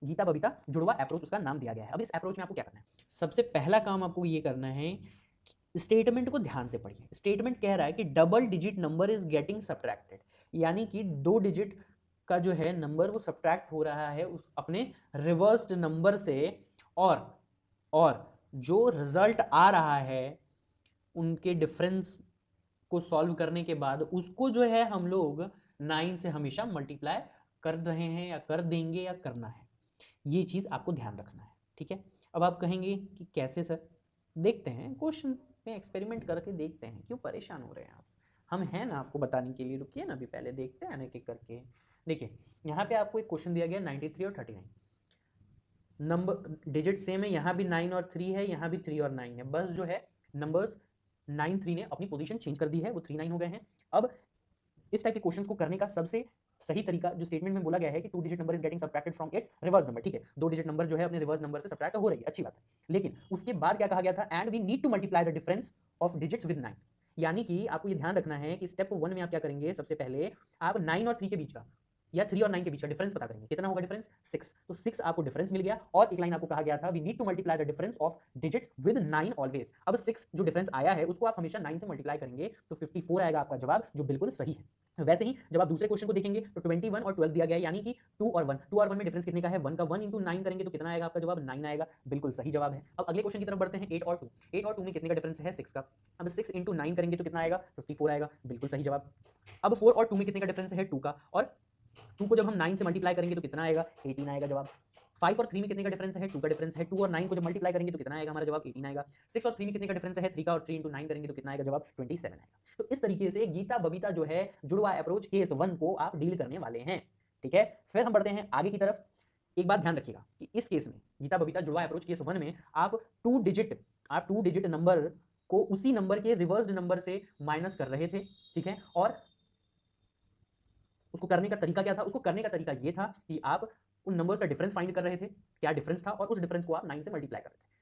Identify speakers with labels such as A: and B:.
A: गीता बबीता जुड़वा अप्रोच उसका नाम दिया गया है। अब इस अप्रोच में आपको क्या करना है, सबसे पहला काम आपको ये करना है, स्टेटमेंट को ध्यान से पढ़िए। स्टेटमेंट कह रहा है कि double digit number is getting subtracted, यानी कि 2 डिजिट का जो है नंबर वो सब्ट्रैक्ट हो रहा है उस अपने रिवर्स्ड नंबर से, और जो रिजल्ट आ रहा है उनके डिफरेंस को सॉल्व करने के बाद उसको जो है हम लोग 9 से हमेशा मल्टीप्लाई कर रहे हैं या कर देंगे या करना है। ये चीज आपको ध्यान रखना है, ठीक है। अब आप कहेंगे कि कैसे सर, देखते हैं क्वेश्चन में एक्सपेरिमेंट करके देखते हैं, क्यों परेशान हो रहे हैं आप, हम हैं ना आपको बताने के लिए, रुकिए ना, अभी पहले देखते हैं एक एक करके। देखिए यहाँ पे आपको एक क्वेश्चन दिया गया 93 और 39, नंबर डिजिट सेम है, यहाँ भी 9 और 3 है, यहाँ भी 3 और 9 है, बस जो है नंबर्स 9 3 ने अपनी पोजीशन चेंज कर दी है, वो 3 9 हो गए हैं। अब इस टाइप के क्वेश्चंस को करने का सबसे सही तरीका जो स्टेटमेंट में बोला गया है कि 2 digit number is getting subtracted from its reverse number, ठीक है, 2 डिजिट नंबर जो है अपने रिवर्स नंबर से सब्ट्रैक्ट हो रही है, अच्छी बात है। लेकिन उसके बाद क्या कहा गया था, and we need to multiply the difference of digits with 9, यानी कि आपको ये ध्यान रखना है कि स्टेप 1 में आप क्या करेंगे, सबसे पहले आप 9 और 3 के बीच का या 3 और 9 के बीच का डिफरेंस पता करेंगे, कितना होगा डिफरेंस, 6, तो 6 आपको डिफरेंस मिल गया। और एक लाइन आपको कहा गया था, we need to multiply the difference of digits with 9 always. अब 6 जो डिफरेंस आया है उसको आप हमेशा 9 से मल्टीप्लाई करेंगे तो 54 आएगा आपका जवाब, जो बिल्कुल सही है। वैसे ही जब आप दूसरे क्वेश्चन को देखेंगे तो 21 और 12 दिया गया है, यानी कि 2 और 1 में डिफरेंस कितने का है, 1 का। 1 इंटू 9 करेंगे तो कितना आएगा आपका जवाब, 9 आएगा, बिल्कुल सही जवाब है। अब अगले क्वेश्चन की तरफ बढ़ते हैं, 8 और 2। 8 और 2 में कितने का डिफरेंस है, 6 का। अब 6 इंटू 9 करेंगे तो कितना आएगा, 54 आएगा, बिल्कुल सही जवाब। अब 4 और 2 में कितने का डिफरेंस है, 2 का, और 2 को जब हम 9 से मल्टीप्लाई करेंगे तो कितना आएगा, 18 आएगा जवाब। 5 और 3 में कितने का डिफरेंस है, 2 का डिफरेंस है। 2 और 9 को जब मल्टीप्लाई करेंगे तो कितना आएगा हमारा जवाब, 18 आएगा। 6 और 3 में कितने का डिफरेंस है, 3 का, और 3 इंटू 9 करेंगे तो कितना आएगा जवाब, 27 आएगा। तो इस तरीके से गीता बबीता जो है जुड़वा अप्रोच केस 1 को आप डील करने वाले हैं, ठीक है। फिर हम बढ़ते हैं आगे की तरफ। एक बात ध्यान रखिएगा कि इस केस में गीता बबीता जुड़वा अप्रोच केस 1 में आप 2 डिजिट नंबर को उसी नंबर के रिवर्स्ड नंबर से माइनस कर रहे थे, ठीक है। और उसको करने का तरीका क्या था, उसको करने का तरीका ये था कि आप उन नंबर्स का डिफरेंस फाइंड कर रहे थे, क्या डिफरेंस था, और उस डिफरेंस को आप 9 से मल्टीप्लाई कर रहे थे।